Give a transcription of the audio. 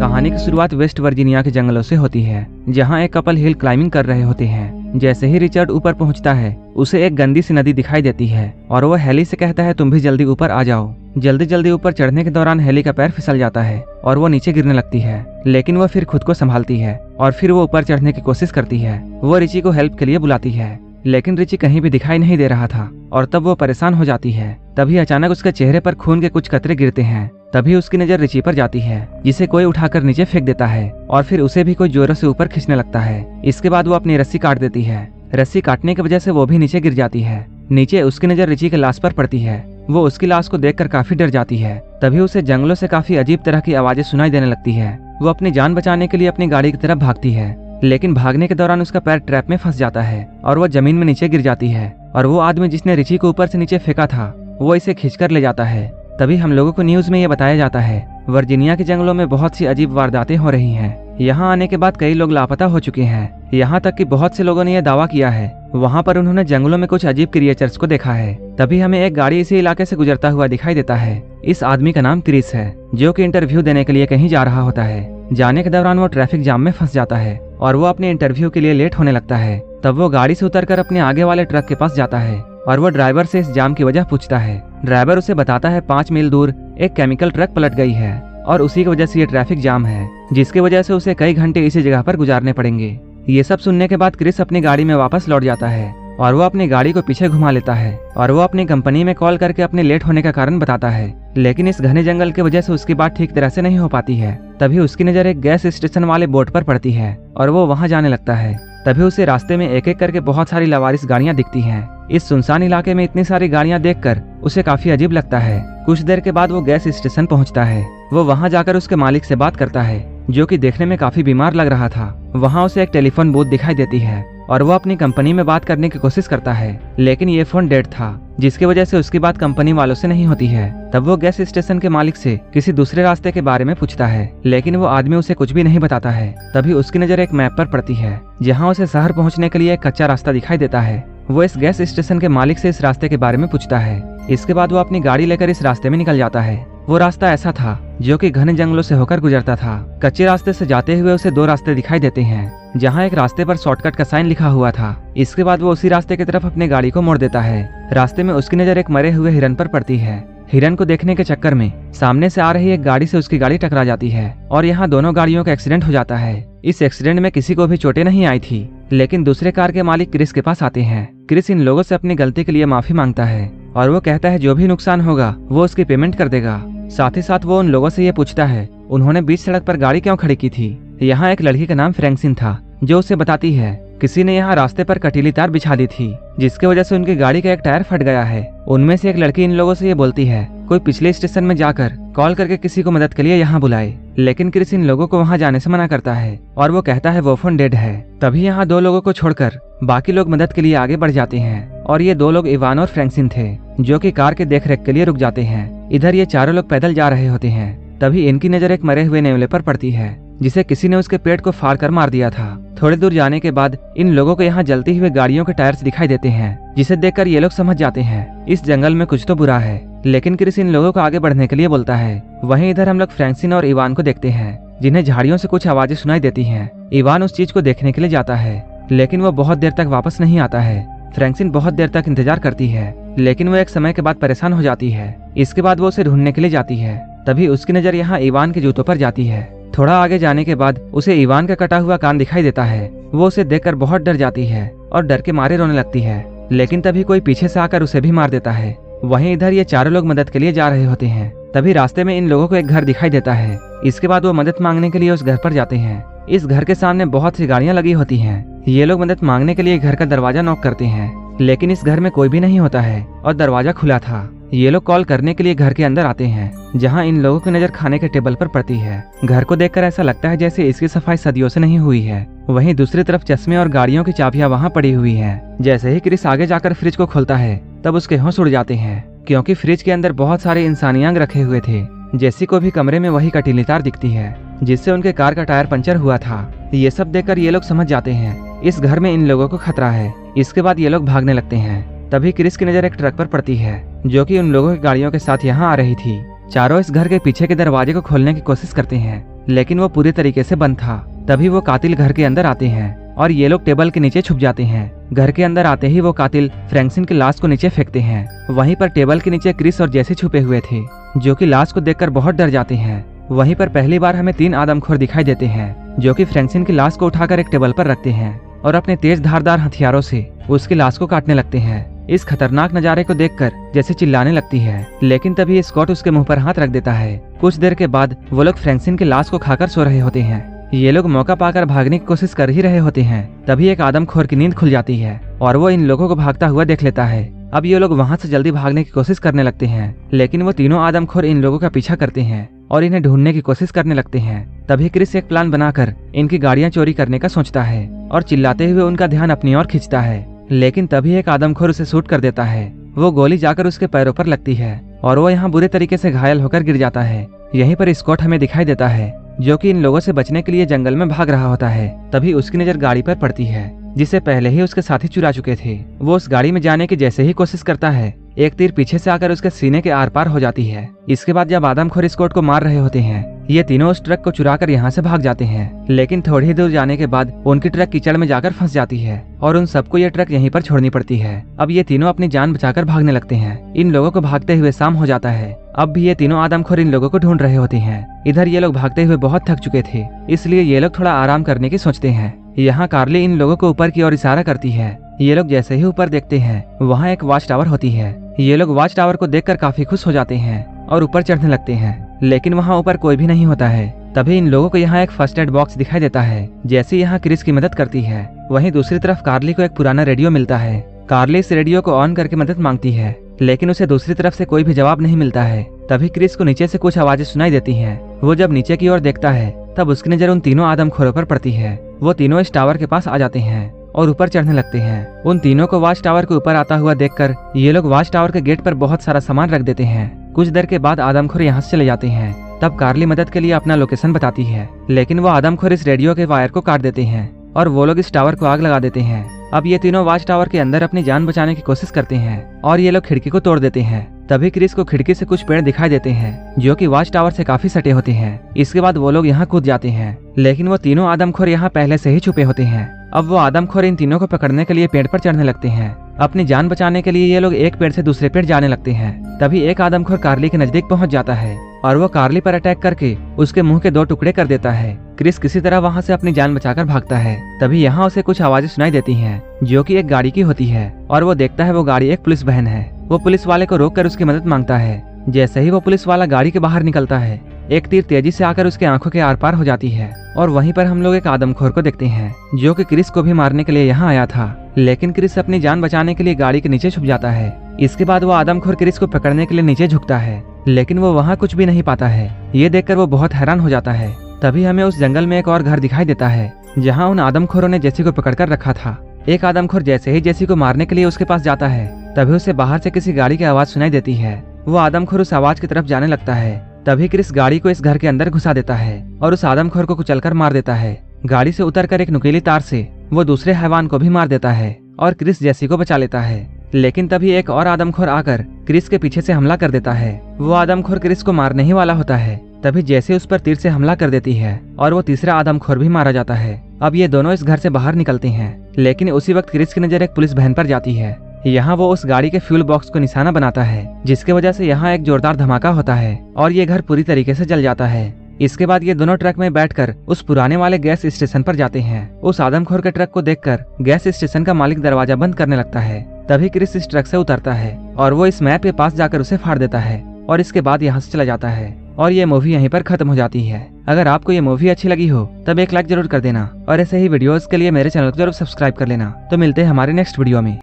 कहानी की शुरुआत वेस्ट वर्जीनिया के जंगलों से होती है, जहां एक कपल हिल क्लाइंबिंग कर रहे होते हैं। जैसे ही रिचर्ड ऊपर पहुंचता है, उसे एक गंदी सी नदी दिखाई देती है और वो हेली से कहता है तुम भी जल्दी ऊपर आ जाओ। जल्दी जल्दी ऊपर चढ़ने के दौरान हेली का पैर फिसल जाता है और वो नीचे गिरने लगती है, लेकिन वो फिर खुद को संभालती है और फिर वो ऊपर चढ़ने की कोशिश करती है। वो रिची को हेल्प के लिए बुलाती है, लेकिन रिची कहीं भी दिखाई नहीं दे रहा था और तब वो परेशान हो जाती है। तभी अचानक उसके चेहरे पर खून के कुछ कतरे गिरते हैं। तभी उसकी नजर रिची पर जाती है, जिसे कोई उठाकर नीचे फेंक देता है और फिर उसे भी कोई जोरों से ऊपर खींचने लगता है। इसके बाद वो अपनी रस्सी काट देती है। रस्सी काटने की वजह से वो भी नीचे गिर जाती है। नीचे उसकी नजर रिची के लाश पर पड़ती है। वो उसकी लाश को देखकर काफी डर जाती है। तभी उसे जंगलों से काफी अजीब तरह की आवाजें सुनाई देने लगती है। वो अपनी जान बचाने के लिए अपनी गाड़ी की तरफ भागती है, लेकिन भागने के दौरान उसका पैर ट्रैप में फंस जाता है और वो जमीन में नीचे गिर जाती है। और वो आदमी जिसने रिची को ऊपर से नीचे फेंका था, वो इसे खींचकर ले जाता है। तभी हम लोगों को न्यूज में ये बताया जाता है वर्जीनिया के जंगलों में बहुत सी अजीब वारदातें हो रही हैं। यहाँ आने के बाद कई लोग लापता हो चुके हैं। यहाँ तक कि बहुत से लोगों ने यह दावा किया है वहाँ पर उन्होंने जंगलों में कुछ अजीब क्रिएचर्स को देखा है। तभी हमें एक गाड़ी इसी इलाके से गुजरता हुआ दिखाई देता है। इस आदमी का नाम क्रिस है, जो कि इंटरव्यू देने के लिए कहीं जा रहा होता है। जाने के दौरान वो ट्रैफिक जाम में फंस जाता है और वो अपने इंटरव्यू के लिए लेट होने लगता है। तब वो गाड़ी से उतरकर अपने आगे वाले ट्रक के पास जाता है और वो ड्राइवर से इस जाम की वजह पूछता है। ड्राइवर उसे बताता है 5 मील दूर एक केमिकल ट्रक पलट गई है और उसी की वजह से ये ट्रैफिक जाम है, जिसकी वजह से उसे कई घंटे इसी जगह पर गुजारने पड़ेंगे। ये सब सुनने के बाद क्रिस अपनी गाड़ी में वापस लौट जाता है और वो अपनी गाड़ी को पीछे घुमा लेता है और वो अपनी कंपनी में कॉल करके अपने लेट होने का कारण बताता है। लेकिन इस घने जंगल की वजह से उसकी बात ठीक तरह से नहीं हो पाती है। तभी उसकी नजर एक गैस स्टेशन वाले बोट पर पड़ती है और वो वहां जाने लगता है। तभी उसे रास्ते में एक एक करके बहुत सारी लावारिस गाड़ियां दिखती हैं। इस सुनसान इलाके में इतनी सारी गाड़ियां देखकर उसे काफी अजीब लगता है। कुछ देर के बाद वो गैस स्टेशन पहुंचता है। वो वहां जाकर उसके मालिक से बात करता है, जो कि देखने में काफी बीमार लग रहा था। वहां उसे एक टेलीफोन बूथ दिखाई देती है और वो अपनी कंपनी में बात करने की कोशिश करता है, लेकिन ये फोन डेड था, जिसकी वजह से उसकी बात कंपनी वालों से नहीं होती है। तब वो गैस स्टेशन के मालिक से किसी दूसरे रास्ते के बारे में पूछता है, लेकिन वो आदमी उसे कुछ भी नहीं बताता है। तभी उसकी नजर एक मैप पर पड़ती है, जहाँ उसे शहर पहुँचने के लिए एक कच्चा रास्ता दिखाई देता है। वो इस गैस स्टेशन के मालिक से इस रास्ते के बारे में पूछता है। इसके बाद वो अपनी गाड़ी लेकर इस रास्ते में निकल जाता है। वो रास्ता ऐसा था जो कि घने जंगलों से होकर गुजरता था। कच्चे रास्ते से जाते हुए उसे 2 रास्ते दिखाई देते हैं, जहाँ एक रास्ते पर शॉर्टकट का साइन लिखा हुआ था। इसके बाद वो उसी रास्ते की तरफ अपनी गाड़ी को मोड़ देता है। रास्ते में उसकी नजर एक मरे हुए हिरन पर पड़ती है। हिरन को देखने के चक्कर में सामने से आ रही एक गाड़ी से उसकी गाड़ी टकरा जाती है और यहाँ दोनों गाड़ियों का एक्सीडेंट हो जाता है। इस एक्सीडेंट में किसी को भी चोटें नहीं आई थी, लेकिन दूसरे कार के मालिक क्रिस के पास आते हैं। क्रिस इन लोगों से अपनी गलती के लिए माफी मांगता है और वो कहता है जो भी नुकसान होगा वो उसकी पेमेंट कर देगा। साथ ही साथ वो उन लोगों से ये पूछता है उन्होंने बीच सड़क पर गाड़ी क्यों खड़ी की थी। यहाँ एक लड़की का नाम फ्रैंसिन था, जो उसे बताती है किसी ने यहाँ रास्ते पर कटीली तार बिछा दी थी, जिसकी वजह से उनकी गाड़ी का एक टायर फट गया है। उनमें से एक लड़की इन लोगों से ये बोलती है कोई पिछले स्टेशन में जाकर कॉल करके किसी को मदद के लिए यहाँ बुलाए, लेकिन क्रिस इन लोगों को वहाँ जाने से मना करता है और वो कहता है वो फोन डेड है। तभी यहाँ 2 लोगों को छोड़कर बाकी लोग मदद के लिए आगे बढ़ जाते हैं और ये 2 लोग इवान और फ्रैंसिन थे, जो कि कार के देखरेख के लिए रुक जाते हैं। इधर ये चारों लोग पैदल जा रहे होते हैं। तभी इनकी नजर एक मरे हुए नेवले पर पड़ती है, जिसे किसी ने उसके पेट को फाड़ कर मार दिया था। थोड़ी दूर जाने के बाद इन लोगों को यहाँ जलती हुए गाड़ियों के टायर्स दिखाई देते हैं, जिसे देखकर ये लोग समझ जाते हैं इस जंगल में कुछ तो बुरा है। लेकिन क्रिस इन लोगों को आगे बढ़ने के लिए बोलता है। वहीं इधर हम लोग फ्रैंसिन और इवान को देखते हैं, जिन्हें झाड़ियों से कुछ आवाजें सुनाई देती हैं। इवान उस चीज को देखने के लिए जाता है, लेकिन वो बहुत देर तक वापस नहीं आता है। फ्रैंसिन बहुत देर तक इंतजार करती है, लेकिन वो एक समय के बाद परेशान हो जाती है। इसके बाद वो उसे ढूंढने के लिए जाती है। तभी उसकी नजर यहाँ इवान के जूतों पर जाती है। थोड़ा आगे जाने के बाद उसे इवान का कटा हुआ कान दिखाई देता है। वो उसे देखकर बहुत डर जाती है और डर के मारे रोने लगती है, लेकिन तभी कोई पीछे से आकर उसे भी मार देता है। वहीं इधर ये चारों लोग मदद के लिए जा रहे होते हैं। तभी रास्ते में इन लोगों को एक घर दिखाई देता है। इसके बाद वो मदद मांगने के लिए उस घर पर जाते हैं। इस घर के सामने बहुत सी गाड़ियां लगी होती हैं। ये लोग मदद मांगने के लिए घर का दरवाजा नॉक करते हैं, लेकिन इस घर में कोई भी नहीं होता है और दरवाजा खुला था। ये लोग कॉल करने के लिए घर के अंदर आते हैं, जहां इन लोगों की नजर खाने के टेबल पर पड़ती है। घर को देखकर ऐसा लगता है जैसे इसकी सफाई सदियों से नहीं हुई है। वहीं दूसरी तरफ चश्मे और गाड़ियों की चाबियां वहां पड़ी हुई हैं। जैसे ही क्रिस आगे जाकर फ्रिज को खोलता है, तब उसके होश उड़ जाते हैं, क्योंकि फ्रिज के अंदर बहुत सारे इंसानी अंग रखे हुए थे। जैसी को भी कमरे में वही कटीली तार दिखती है, जिससे उनके कार का टायर पंचर हुआ था। ये सब देखकर ये लोग समझ जाते हैं इस घर में इन लोगों को खतरा है। इसके बाद ये लोग भागने लगते हैं। तभी क्रिस की नजर एक ट्रक पर पड़ती है, जो कि उन लोगों की गाड़ियों के साथ यहाँ आ रही थी। चारों इस घर के पीछे के दरवाजे को खोलने की कोशिश करते हैं, लेकिन वो पूरी तरीके से बंद था। तभी वो कातिल घर के अंदर आते हैं और ये लोग टेबल के नीचे छुप जाते हैं। घर के अंदर आते ही वो कातिल फ्रैंकसिन की लाश को नीचे फेंकते हैं। वहीं पर टेबल के नीचे क्रिस और जेसी छुपे हुए थे, जो कि लाश को देखकर बहुत डर जाते हैं। वहीं पर पहली बार हमें 3 आदमखोर दिखाई देते हैं, जो कि फ्रैंकसिन की लाश को उठाकर एक टेबल पर रखते हैं और अपने तेज धारदार हथियारों से उसकी लाश को काटने लगते हैं। इस खतरनाक नजारे को देखकर जैसे चिल्लाने लगती है, लेकिन तभी स्कॉट उसके मुंह पर हाथ रख देता है। कुछ देर के बाद वो लोग फ्रैंकसिन की लाश को खाकर सो रहे होते हैं। ये लोग मौका पाकर भागने की कोशिश कर ही रहे होते हैं। तभी एक आदमखोर की नींद खुल जाती है और वो इन लोगों को भागता हुआ देख लेता है। अब ये लोग वहाँ से जल्दी भागने की कोशिश करने लगते हैं, लेकिन वो तीनों आदमखोर इन लोगों का पीछा करते हैं और इन्हें ढूंढने की कोशिश करने लगते हैं। तभी क्रिस एक प्लान बनाकर इनकी गाड़ियां चोरी करने का सोचता है और चिल्लाते हुए उनका ध्यान अपनी ओर खींचता है, लेकिन तभी एक आदमखोर उसे शूट कर देता है। वो गोली जाकर उसके पैरों पर लगती है और वो यहाँ बुरे तरीके से घायल होकर गिर जाता है। यहीं पर स्कॉट हमें दिखाई देता है, जो कि इन लोगों से बचने के लिए जंगल में भाग रहा होता है। तभी उसकी नजर गाड़ी पर पड़ती है, जिसे पहले ही उसके साथी चुरा चुके थे। वो उस गाड़ी में जाने की जैसे ही कोशिश करता है, एक तीर पीछे से आकर उसके सीने के आर पार हो जाती है। इसके बाद जब आदमखोर स्कॉट को मार रहे होते हैं, ये तीनों उस ट्रक को चुराकर यहाँ से भाग जाते हैं, लेकिन थोड़ी ही दूर जाने के बाद उनकी ट्रक कीचड़ में जाकर फंस जाती है और उन सबको ये ट्रक यहीं पर छोड़नी पड़ती है। अब ये तीनों अपनी जान बचाकर भागने लगते हैं। इन लोगों को भागते हुए शाम हो जाता है। अब भी ये तीनों आदमखोर इन लोगों को ढूंढ रहे होते हैं। इधर ये लोग भागते हुए बहुत थक चुके थे, इसलिए ये लोग थोड़ा आराम करने की सोचते हैं। यहाँ कार्ली इन लोगों को ऊपर की ओर इशारा करती है। ये लोग जैसे ही ऊपर देखते हैं, वहाँ एक वॉच टावर होती है। ये लोग वॉच टावर को देखकर काफी खुश हो जाते हैं और ऊपर चढ़ने लगते हैं, लेकिन वहाँ ऊपर कोई भी नहीं होता है। तभी इन लोगों को यहाँ एक फर्स्ट एड बॉक्स दिखाई देता है, जैसे यहाँ क्रिस की मदद करती है। वहीं दूसरी तरफ कार्ली को एक पुराना रेडियो मिलता है। कार्ली इस रेडियो को ऑन करके मदद मांगती है, लेकिन उसे दूसरी तरफ से कोई भी जवाब नहीं मिलता है। तभी क्रिस को नीचे से कुछ आवाजें सुनाई देती हैं। वो जब नीचे की ओर देखता है, तब उसकी नजर उन तीनों आदमखोरों पर पड़ती है। वो तीनों इस टावर के पास आ जाते हैं और ऊपर चढ़ने लगते हैं। उन तीनों को वॉच टावर के ऊपर आता हुआ देखकर ये लोग वॉच टावर के गेट पर बहुत सारा सामान रख देते हैं। कुछ देर के बाद आदमखोर यहाँ से चले जाते हैं। तब कार्ली मदद के लिए अपना लोकेशन बताती है, लेकिन वो आदमखोर इस रेडियो के वायर को काट देते हैं और वो लोग इस टावर को आग लगा देते हैं। अब ये तीनों वॉच टावर के अंदर अपनी जान बचाने की कोशिश करते हैं और ये लोग खिड़की को तोड़ देते हैं। तभी क्रिस को खिड़की से कुछ पेड़ दिखाई देते हैं, जो कि वॉच टावर से काफी सटे होते हैं। इसके बाद वो लोग यहाँ कूद जाते हैं, लेकिन वो तीनों आदमखोर यहाँ पहले से ही छुपे होते हैं। अब वो आदमखोर इन तीनों को पकड़ने के लिए पेड़ पर चढ़ने लगते हैं। अपनी जान बचाने के लिए ये लोग एक पेड़ से दूसरे पेड़ जाने लगते हैं। तभी एक आदमखोर कार्ली के नजदीक पहुंच जाता है और वो कार्ली पर अटैक करके उसके मुंह के 2 टुकड़े कर देता है। क्रिस किसी तरह वहां से अपनी जान बचाकर भागता है। तभी यहाँ उसे कुछ आवाजें सुनाई देती हैं, जो कि एक गाड़ी की होती है, और वो देखता है वो गाड़ी एक पुलिस बहन है। वो पुलिस वाले को रोककर उसकी मदद मांगता है। जैसे ही वो पुलिस वाला गाड़ी के बाहर निकलता है, एक तीर तेजी से आकर उसके आंखों के आर पार हो जाती है और वहीं पर हम लोग एक आदमखोर को देखते हैं, जो कि क्रिस को भी मारने के लिए यहाँ आया था, लेकिन क्रिस अपनी जान बचाने के लिए गाड़ी के नीचे छुप जाता है। इसके बाद वो आदमखोर क्रिस को पकड़ने के लिए नीचे झुकता है, लेकिन वो वहाँ कुछ भी नहीं पाता है। ये देखकर वो बहुत हैरान हो जाता है। तभी हमें उस जंगल में एक और घर दिखाई देता है, जहाँ उन आदमखोरों ने जेसी को पकड़कर रखा था। एक आदमखोर जैसे ही जेसी को मारने के लिए उसके पास जाता है, तभी उसे बाहर से किसी गाड़ी की आवाज सुनाई देती है। वो आदमखोर उस आवाज की तरफ जाने लगता है। तभी क्रिस गाड़ी को इस घर के अंदर घुसा देता है और उस आदमखोर को कुचलकर मार देता है। गाड़ी से उतरकर एक नुकीली तार से वो दूसरे हैवान को भी मार देता है और क्रिस जेसी को बचा लेता है। लेकिन तभी एक और आदमखोर आकर क्रिस के पीछे से हमला कर देता है। वो आदमखोर क्रिस को मारने ही वाला होता है, तभी जेसी उस पर तीर से हमला कर देती है और वो तीसरा आदमखोर भी मारा जाता है। अब ये दोनों इस घर से बाहर निकलते हैं, लेकिन उसी वक्त क्रिस की नजर एक पुलिस बहन पर जाती है। यहाँ वो उस गाड़ी के फ्यूल बॉक्स को निशाना बनाता है, जिसके वजह से यहाँ एक जोरदार धमाका होता है और ये घर पूरी तरीके से जल जाता है। इसके बाद ये दोनों ट्रक में बैठकर उस पुराने वाले गैस स्टेशन पर जाते हैं। उस आदमखोर के ट्रक को देखकर गैस स्टेशन का मालिक दरवाजा बंद करने लगता है। तभी क्रिस इस ट्रक से उतरता है और वो इस मैप के पास जाकर उसे फाड़ देता है और इसके बाद यहाँ से चला जाता है और ये मूवी यहीं पर खत्म हो जाती है। अगर आपको ये मूवी अच्छी लगी हो तब एक लाइक जरूर कर देना और ऐसे ही वीडियोस के लिए मेरे चैनल को जरूर सब्सक्राइब कर लेना। तो मिलते हैं हमारे नेक्स्ट वीडियो में।